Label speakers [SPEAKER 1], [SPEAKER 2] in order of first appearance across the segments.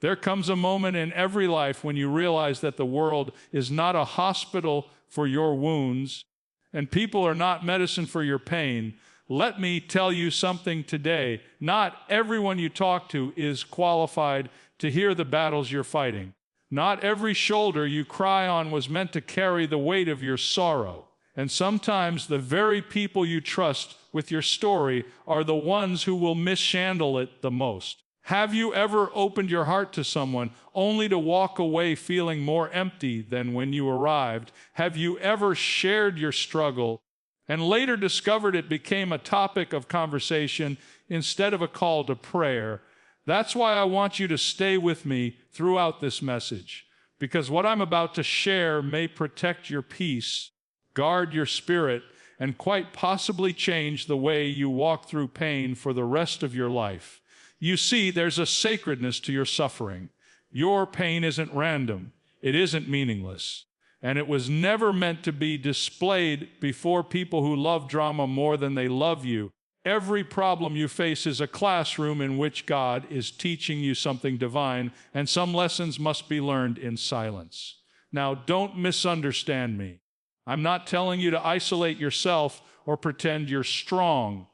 [SPEAKER 1] There comes a moment in every life when you realize that the world is not a hospital for your wounds, and people are not medicine for your pain. Let me tell you something today. Not everyone you talk to is qualified to hear the battles you're fighting. Not every shoulder you cry on was meant to carry the weight of your sorrow. And sometimes the very people you trust with your story are the ones who will mishandle it the most. Have you ever opened your heart to someone only to walk away feeling more empty than when you arrived? Have you ever shared your struggle and later discovered it became a topic of conversation instead of a call to prayer? That's why I want you to stay with me throughout this message, because what I'm about to share may protect your peace, guard your spirit, and quite possibly change the way you walk through pain for the rest of your life. You see, there's a sacredness to your suffering. Your pain isn't random. It isn't meaningless. And it was never meant to be displayed before people who love drama more than they love you. Every problem you face is a classroom in which God is teaching you something divine, and some lessons must be learned in silence. Now, don't misunderstand me. I'm not telling you to isolate yourself or pretend you're strong.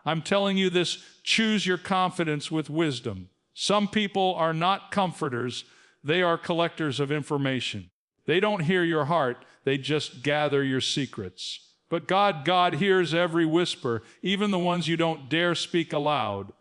[SPEAKER 1] I'm telling you this: choose your confidence with wisdom. Some people are not comforters. They are collectors of information. They don't hear your heart. They just gather your secrets. But God hears every whisper, even the ones you don't dare speak aloud.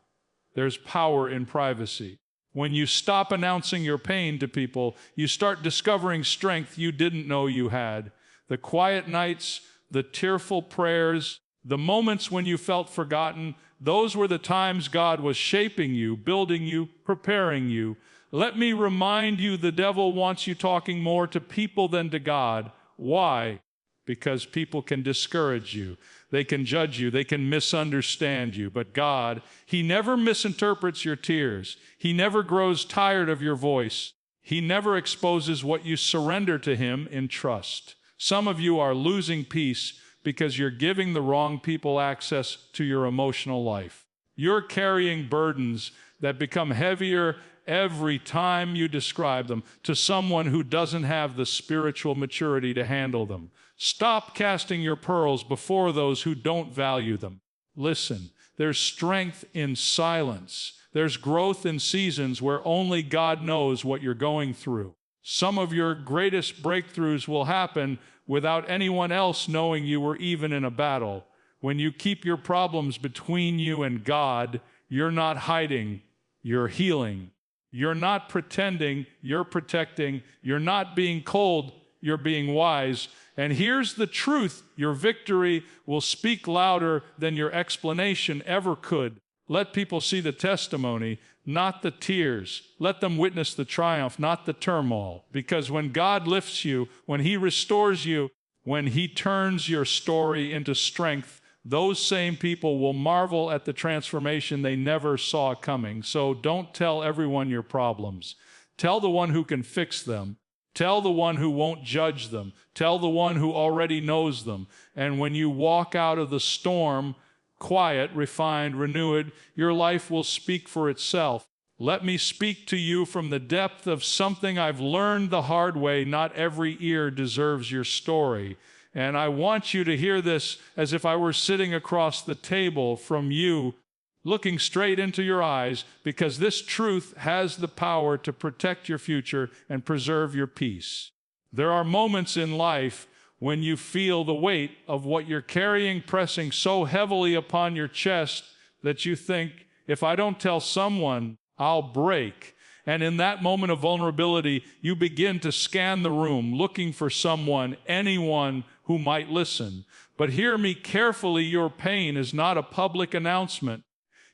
[SPEAKER 1] There's power in privacy. When you stop announcing your pain to people, you start discovering strength you didn't know you had. The quiet nights, the tearful prayers, the moments when you felt forgotten, those were the times God was shaping you, building you, preparing you. Let me remind you, the devil wants you talking more to people than to God. Why? Because people can discourage you. They can judge you. They can misunderstand you. But God, He never misinterprets your tears. He never grows tired of your voice. He never exposes what you surrender to Him in trust. Some of you are losing peace because you're giving the wrong people access to your emotional life. You're carrying burdens that become heavier every time you describe them to someone who doesn't have the spiritual maturity to handle them. Stop casting your pearls before those who don't value them. Listen, there's strength in silence. There's growth in seasons where only God knows what you're going through. Some of your greatest breakthroughs will happen without anyone else knowing you were even in a battle. When you keep your problems between you and God, you're not hiding, you're healing. You're not pretending, you're protecting. You're not being cold, you're being wise. And here's the truth: your victory will speak louder than your explanation ever could. Let people see the testimony, not the tears. Let them witness the triumph, not the turmoil. Because when God lifts you, when He restores you, when He turns your story into strength, those same people will marvel at the transformation they never saw coming. So don't tell everyone your problems. Tell the one who can fix them. Tell the one who won't judge them. Tell the one who already knows them. And when you walk out of the storm, quiet, refined, renewed, your life will speak for itself. Let me speak to you from the depth of something I've learned the hard way. Not every ear deserves your story. And I want you to hear this as if I were sitting across the table from you, looking straight into your eyes, because this truth has the power to protect your future and preserve your peace. There are moments in life when you feel the weight of what you're carrying pressing so heavily upon your chest that you think, if I don't tell someone, I'll break. And in that moment of vulnerability, you begin to scan the room, looking for someone, anyone who might listen. But hear me carefully, your pain is not a public announcement.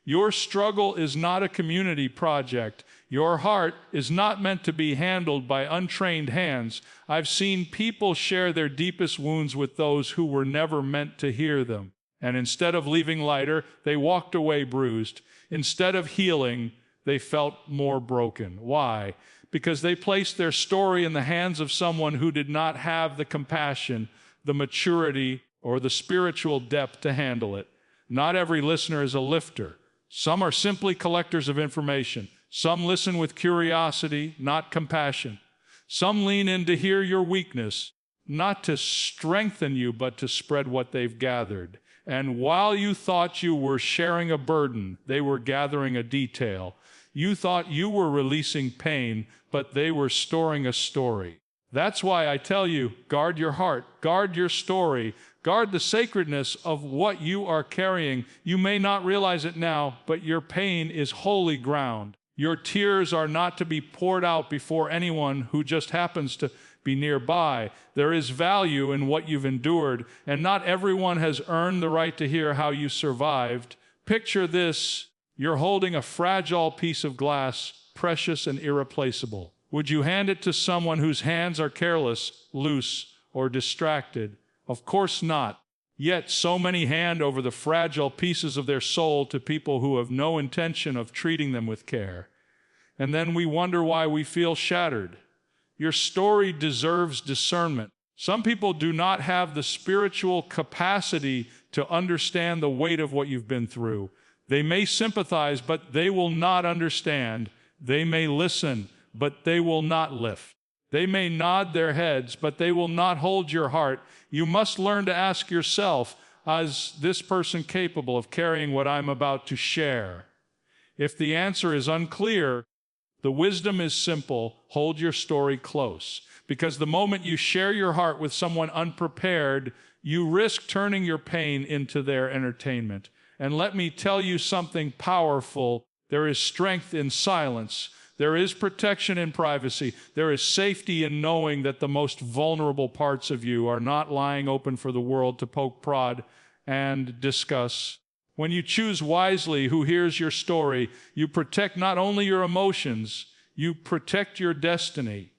[SPEAKER 1] Your struggle is not a community project. Your heart is not meant to be handled by untrained hands. I've seen people share their deepest wounds with those who were never meant to hear them. And instead of leaving lighter, they walked away bruised. Instead of healing, they felt more broken. Why? Because they placed their story in the hands of someone who did not have the compassion, the maturity, or the spiritual depth to handle it. Not every listener is a lifter. Some are simply collectors of information. Some listen with curiosity, not compassion. Some lean in to hear your weakness, not to strengthen you, but to spread what they've gathered. And while you thought you were sharing a burden, they were gathering a detail. You thought you were releasing pain, but they were storing a story. That's why I tell you, guard your heart, guard your story, guard the sacredness of what you are carrying. You may not realize it now, but your pain is holy ground. Your tears are not to be poured out before anyone who just happens to be nearby. There is value in what you've endured, and not everyone has earned the right to hear how you survived. Picture this: you're holding a fragile piece of glass, precious and irreplaceable. Would you hand it to someone whose hands are careless, loose, or distracted? Of course not. Yet so many hand over the fragile pieces of their soul to people who have no intention of treating them with care. And then we wonder why we feel shattered. Your story deserves discernment. Some people do not have the spiritual capacity to understand the weight of what you've been through. They may sympathize, but they will not understand. They may listen, but they will not lift. They may nod their heads, but they will not hold your heart. You must learn to ask yourself, is this person capable of carrying what I'm about to share? If the answer is unclear, the wisdom is simple: hold your story close. Because the moment you share your heart with someone unprepared, you risk turning your pain into their entertainment. And let me tell you something powerful: there is strength in silence. There is protection in privacy. There is safety in knowing that the most vulnerable parts of you are not lying open for the world to poke, prod, and discuss. When you choose wisely who hears your story, you protect not only your emotions, you protect your destiny.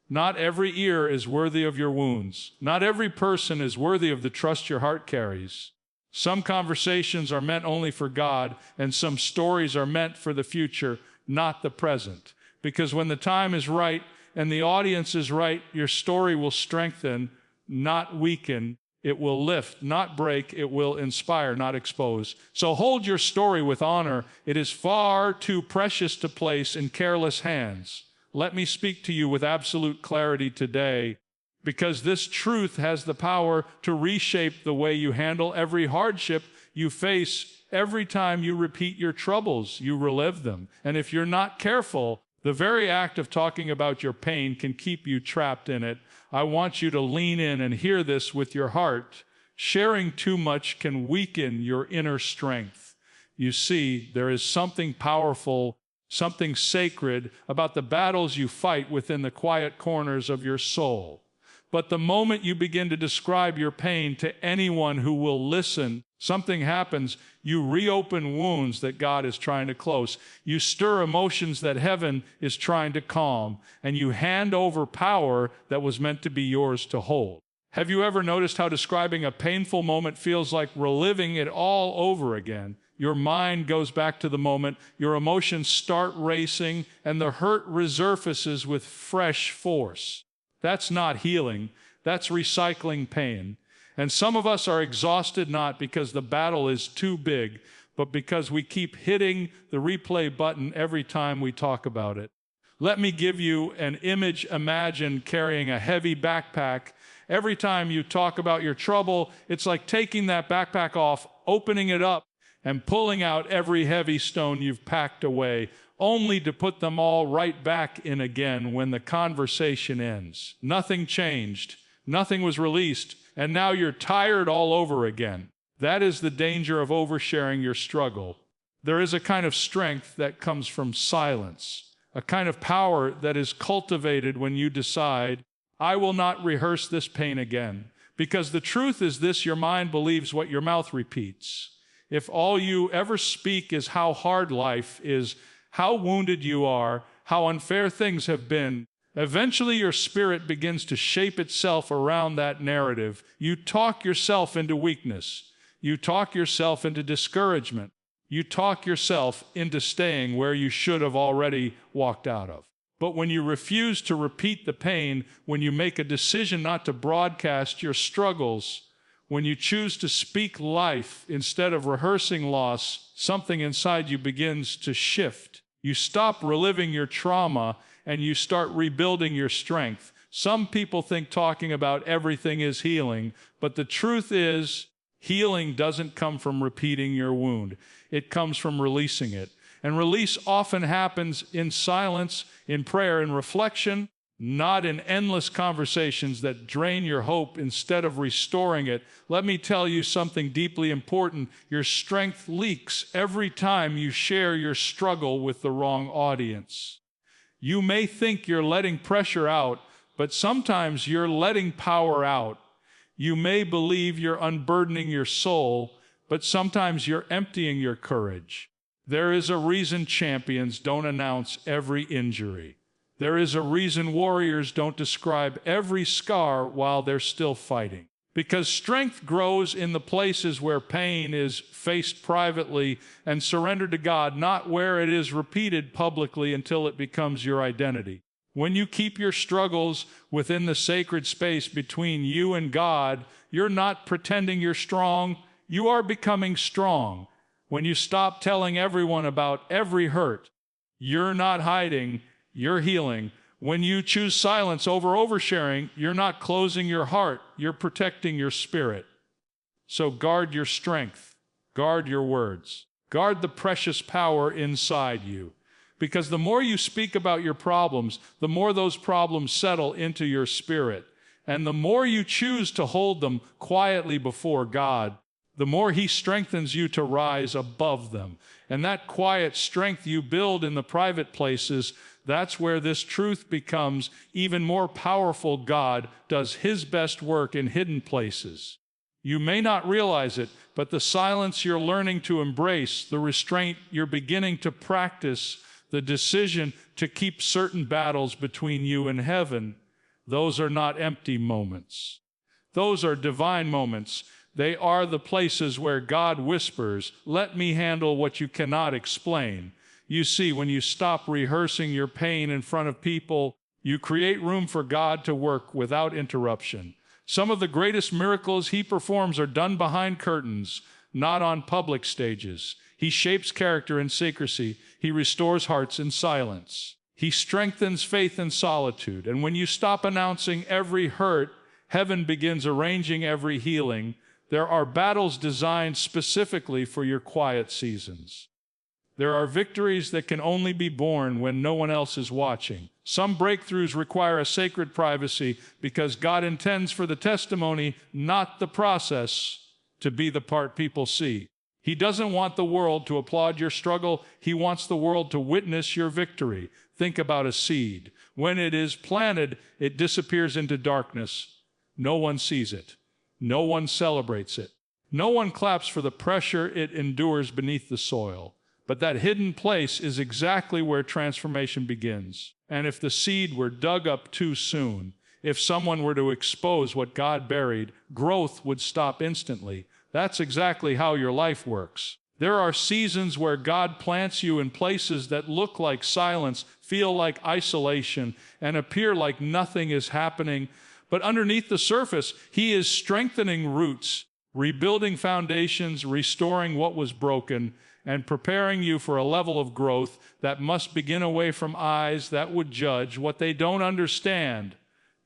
[SPEAKER 1] Not every ear is worthy of your wounds. Not every person is worthy of the trust your heart carries. Some conversations are meant only for God, and some stories are meant for the future, not the present. Because when the time is right and the audience is right, your story will strengthen, not weaken. It will lift, not break. It will inspire, not expose. So hold your story with honor. It is far too precious to place in careless hands. Let me speak to you with absolute clarity today, because this truth has the power to reshape the way you handle every hardship you face. Every time you repeat your troubles, you relive them. And if you're not careful, the very act of talking about your pain can keep you trapped in it. I want you to lean in and hear this with your heart. Sharing too much can weaken your inner strength. You see, there is something powerful, something sacred about the battles you fight within the quiet corners of your soul. But the moment you begin to describe your pain to anyone who will listen, something happens. You reopen wounds that God is trying to close. You stir emotions that heaven is trying to calm. And you hand over power that was meant to be yours to hold. Have you ever noticed how describing a painful moment feels like reliving it all over again? Your mind goes back to the moment, your emotions start racing, and the hurt resurfaces with fresh force. That's not healing. That's recycling pain. And some of us are exhausted not because the battle is too big, but because we keep hitting the replay button every time we talk about it. Let me give you an image. Imagine carrying a heavy backpack. Every time you talk about your trouble, it's like taking that backpack off, opening it up, and pulling out every heavy stone you've packed away, only to put them all right back in again when the conversation ends. Nothing changed. Nothing was released. And now you're tired all over again. That is the danger of oversharing your struggle. There is a kind of strength that comes from silence, a kind of power that is cultivated when you decide, I will not rehearse this pain again. Because the truth is this: your mind believes what your mouth repeats. If all you ever speak is how hard life is, how wounded you are, how unfair things have been, eventually your spirit begins to shape itself around that narrative. You talk yourself into weakness. You talk yourself into discouragement. You talk yourself into staying where you should have already walked out of. But when you refuse to repeat the pain, when you make a decision not to broadcast your struggles, when you choose to speak life instead of rehearsing loss, something inside you begins to shift. You stop reliving your trauma and you start rebuilding your strength. Some people think talking about everything is healing, but the truth is, healing doesn't come from repeating your wound. It comes from releasing it. And release often happens in silence, in prayer, in reflection, not in endless conversations that drain your hope instead of restoring it. Let me tell you something deeply important. Your strength leaks every time you share your struggle with the wrong audience. You may think you're letting pressure out, but sometimes you're letting power out. You may believe you're unburdening your soul, but sometimes you're emptying your courage. There is a reason champions don't announce every injury. There is a reason warriors don't describe every scar while they're still fighting. Because strength grows in the places where pain is faced privately and surrendered to God, not where it is repeated publicly until it becomes your identity. When you keep your struggles within the sacred space between you and God, you're not pretending you're strong, you are becoming strong. When you stop telling everyone about every hurt, you're not hiding, you're healing. When you choose silence over oversharing, you're not closing your heart, you're protecting your spirit. So guard your strength, guard your words, guard the precious power inside you. Because the more you speak about your problems, the more those problems settle into your spirit. And the more you choose to hold them quietly before God, the more He strengthens you to rise above them. And that quiet strength you build in the private places, that's where this truth becomes even more powerful. God does His best work in hidden places. You may not realize it, but the silence you're learning to embrace, the restraint you're beginning to practice, the decision to keep certain battles between you and heaven, those are not empty moments. Those are divine moments. They are the places where God whispers, "Let me handle what you cannot explain." You see, when you stop rehearsing your pain in front of people, you create room for God to work without interruption. Some of the greatest miracles He performs are done behind curtains, not on public stages. He shapes character in secrecy. He restores hearts in silence. He strengthens faith in solitude. And when you stop announcing every hurt, heaven begins arranging every healing. There are battles designed specifically for your quiet seasons. There are victories that can only be born when no one else is watching. Some breakthroughs require a sacred privacy because God intends for the testimony, not the process, to be the part people see. He doesn't want the world to applaud your struggle. He wants the world to witness your victory. Think about a seed. When it is planted, it disappears into darkness. No one sees it. No one celebrates it. No one claps for the pressure it endures beneath the soil. But that hidden place is exactly where transformation begins. And if the seed were dug up too soon, if someone were to expose what God buried, growth would stop instantly. That's exactly how your life works. There are seasons where God plants you in places that look like silence, feel like isolation, and appear like nothing is happening. But underneath the surface, He is strengthening roots, rebuilding foundations, restoring what was broken, and preparing you for a level of growth that must begin away from eyes that would judge what they don't understand.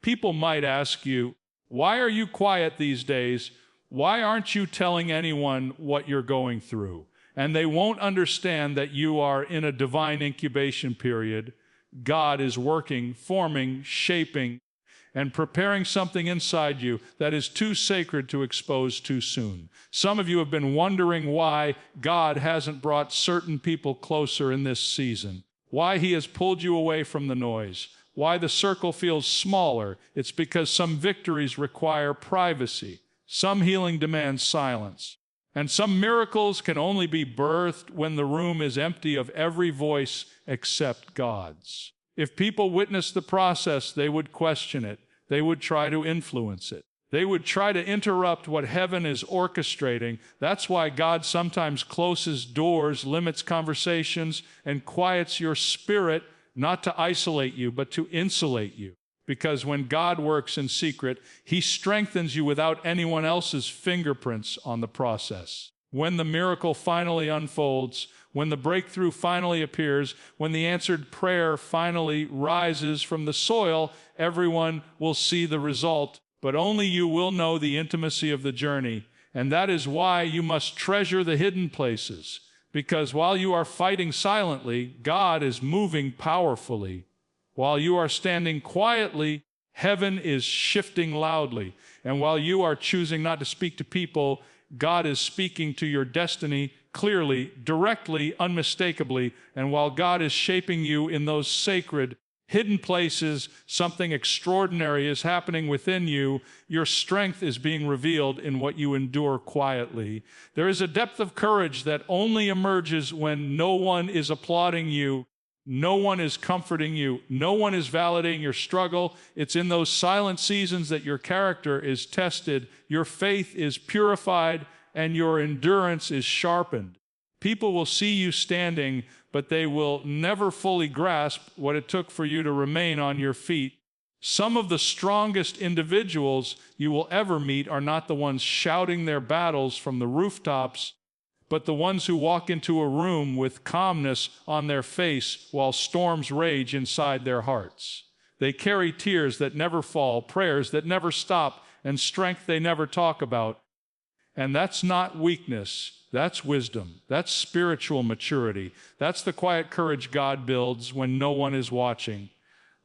[SPEAKER 1] People might ask you, "Why are you quiet these days? Why aren't you telling anyone what you're going through?" And they won't understand that you are in a divine incubation period. God is working, forming, shaping, and preparing something inside you that is too sacred to expose too soon. Some of you have been wondering why God hasn't brought certain people closer in this season, why He has pulled you away from the noise, why the circle feels smaller. It's because some victories require privacy, some healing demands silence, and some miracles can only be birthed when the room is empty of every voice except God's. If people witnessed the process, they would question it. They would try to influence it. They would try to interrupt what heaven is orchestrating. That's why God sometimes closes doors, limits conversations, and quiets your spirit, not to isolate you, but to insulate you. Because when God works in secret, He strengthens you without anyone else's fingerprints on the process. When the miracle finally unfolds, when the breakthrough finally appears, when the answered prayer finally rises from the soil, everyone will see the result, but only you will know the intimacy of the journey. And that is why you must treasure the hidden places, because while you are fighting silently, God is moving powerfully. While you are standing quietly, heaven is shifting loudly. And while you are choosing not to speak to people, God is speaking to your destiny clearly, directly, unmistakably. And while God is shaping you in those sacred, hidden places, something extraordinary is happening within you. Your strength is being revealed in what you endure quietly. There is a depth of courage that only emerges when no one is applauding you. No one is comforting you. No one is validating your struggle. It's in those silent seasons that your character is tested, your faith is purified, and your endurance is sharpened. People will see you standing, but they will never fully grasp what it took for you to remain on your feet. Some of the strongest individuals you will ever meet are not the ones shouting their battles from the rooftops, but the ones who walk into a room with calmness on their face while storms rage inside their hearts. They carry tears that never fall, prayers that never stop, and strength they never talk about. And that's not weakness, that's wisdom, that's spiritual maturity. That's the quiet courage God builds when no one is watching.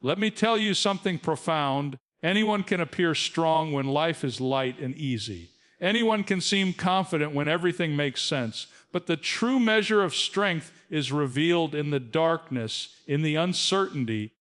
[SPEAKER 1] Let me tell you something profound. Anyone can appear strong when life is light and easy. Anyone can seem confident when everything makes sense, but the true measure of strength is revealed in the darkness, in the uncertainty,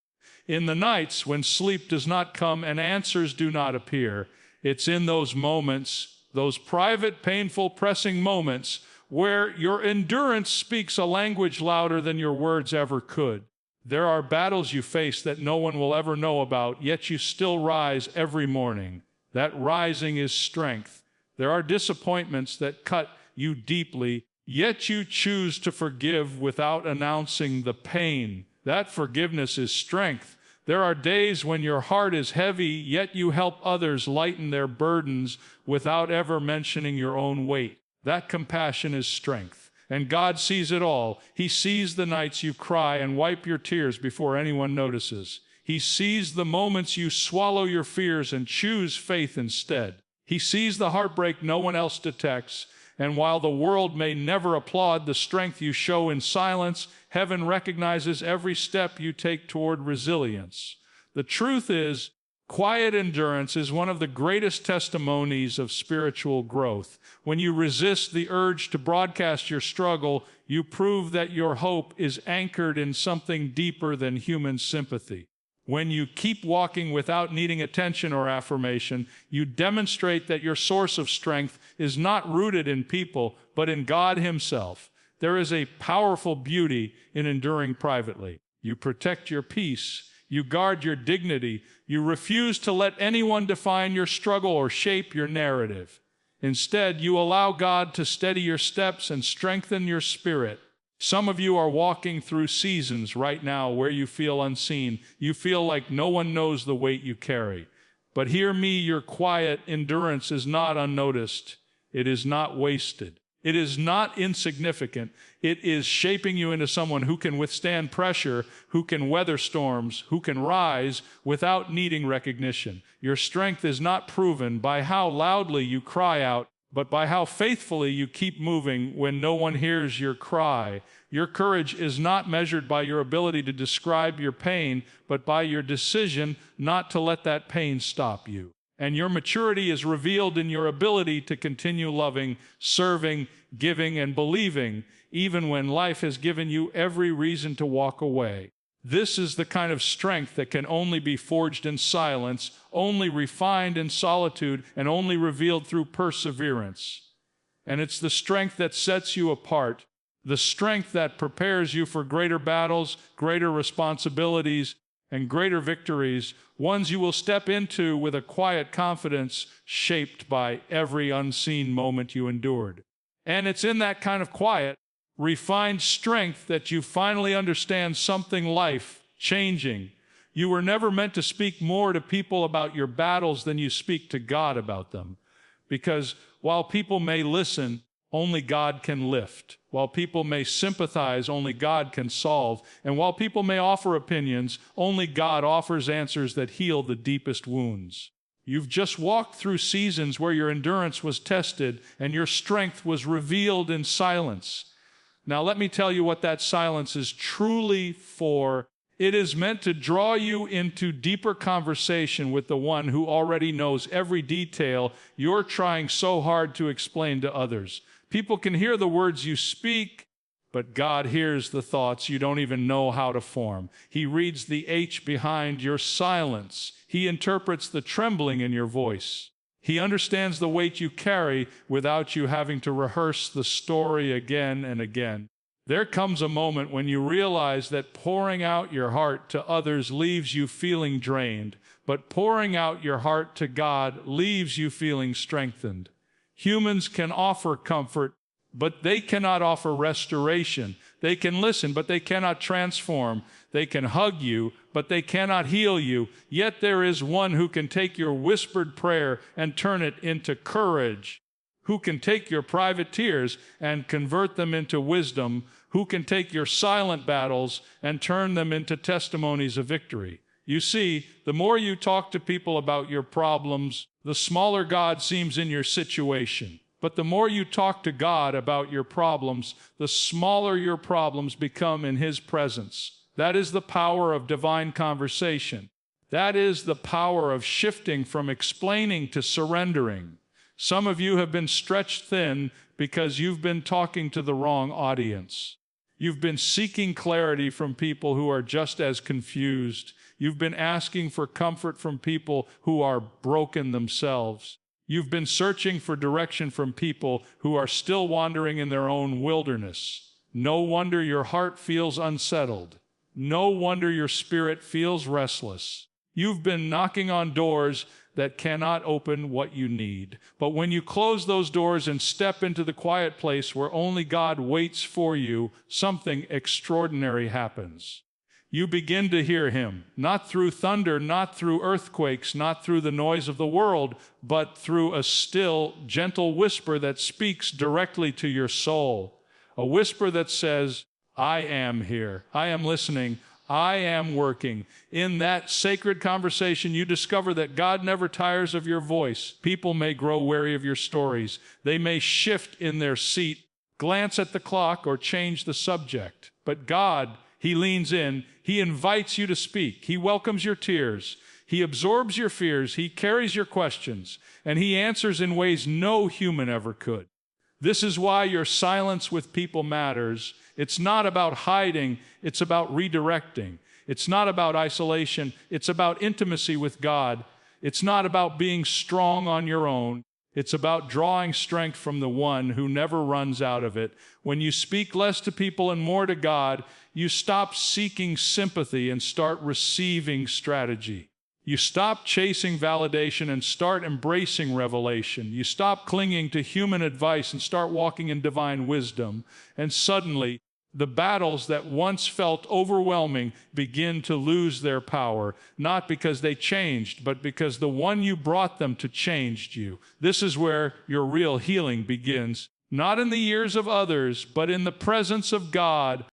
[SPEAKER 1] in the nights when sleep does not come and answers do not appear. It's in those moments, those private, painful, pressing moments, where your endurance speaks a language louder than your words ever could. There are battles you face that no one will ever know about, yet you still rise every morning. That rising is strength. There are disappointments that cut you deeply, yet you choose to forgive without announcing the pain. That forgiveness is strength. There are days when your heart is heavy, yet you help others lighten their burdens without ever mentioning your own weight. That compassion is strength. And God sees it all. He sees the nights you cry and wipe your tears before anyone notices. He sees the moments you swallow your fears and choose faith instead. He sees the heartbreak no one else detects, and while the world may never applaud the strength you show in silence, heaven recognizes every step you take toward resilience. The truth is, quiet endurance is one of the greatest testimonies of spiritual growth. When you resist the urge to broadcast your struggle, you prove that your hope is anchored in something deeper than human sympathy. When you keep walking without needing attention or affirmation, you demonstrate that your source of strength is not rooted in people, but in God Himself. There is a powerful beauty in enduring privately. You protect your peace. You guard your dignity. You refuse to let anyone define your struggle or shape your narrative. Instead, you allow God to steady your steps and strengthen your spirit. Some of you are walking through seasons right now where you feel unseen. You feel like no one knows the weight you carry. But hear me, your quiet endurance is not unnoticed. It is not wasted. It is not insignificant. It is shaping you into someone who can withstand pressure, who can weather storms, who can rise without needing recognition. Your strength is not proven by how loudly you cry out, but by how faithfully you keep moving when no one hears your cry. Your courage is not measured by your ability to describe your pain, but by your decision not to let that pain stop you. And your maturity is revealed in your ability to continue loving, serving, giving, and believing, even when life has given you every reason to walk away. This is the kind of strength that can only be forged in silence, only refined in solitude, and only revealed through perseverance. And it's the strength that sets you apart, the strength that prepares you for greater battles, greater responsibilities, and greater victories, ones you will step into with a quiet confidence shaped by every unseen moment you endured. And it's in that kind of quiet, refined strength that you finally understand something life-changing. You were never meant to speak more to people about your battles than you speak to God about them. Because while people may listen, only God can lift. While people may sympathize, only God can solve. And while people may offer opinions, only God offers answers that heal the deepest wounds. You've just walked through seasons where your endurance was tested and your strength was revealed in silence. Now let me tell you what that silence is truly for. It is meant to draw you into deeper conversation with the one who already knows every detail you're trying so hard to explain to others. People can hear the words you speak, but God hears the thoughts you don't even know how to form. He reads the H behind your silence. He interprets the trembling in your voice. He understands the weight you carry without you having to rehearse the story again and again. There comes a moment when you realize that pouring out your heart to others leaves you feeling drained, but pouring out your heart to God leaves you feeling strengthened. Humans can offer comfort, but they cannot offer restoration. They can listen, but they cannot transform. They can hug you, but they cannot heal you. Yet there is one who can take your whispered prayer and turn it into courage, who can take your private tears and convert them into wisdom, who can take your silent battles and turn them into testimonies of victory. You see, the more you talk to people about your problems, the smaller God seems in your situation. But the more you talk to God about your problems, the smaller your problems become in His presence. That is the power of divine conversation. That is the power of shifting from explaining to surrendering. Some of you have been stretched thin because you've been talking to the wrong audience. You've been seeking clarity from people who are just as confused. You've been asking for comfort from people who are broken themselves. You've been searching for direction from people who are still wandering in their own wilderness. No wonder your heart feels unsettled. No wonder your spirit feels restless. You've been knocking on doors that cannot open what you need. But when you close those doors and step into the quiet place where only God waits for you, something extraordinary happens. You begin to hear Him, not through thunder, not through earthquakes, not through the noise of the world, but through a still, gentle whisper that speaks directly to your soul. A whisper that says, I am here. I am listening. I am working. In that sacred conversation, you discover that God never tires of your voice. People may grow weary of your stories. They may shift in their seat, glance at the clock, or change the subject. But God, He leans in. He invites you to speak. He welcomes your tears. He absorbs your fears. He carries your questions. And He answers in ways no human ever could. This is why your silence with people matters. It's not about hiding. It's about redirecting. It's not about isolation. It's about intimacy with God. It's not about being strong on your own. It's about drawing strength from the one who never runs out of it. When you speak less to people and more to God, you stop seeking sympathy and start receiving strategy. You stop chasing validation and start embracing revelation. You stop clinging to human advice and start walking in divine wisdom. And suddenly, the battles that once felt overwhelming begin to lose their power, not because they changed, but because the one you brought them to changed you. This is where your real healing begins, not in the ears of others, but in the presence of God.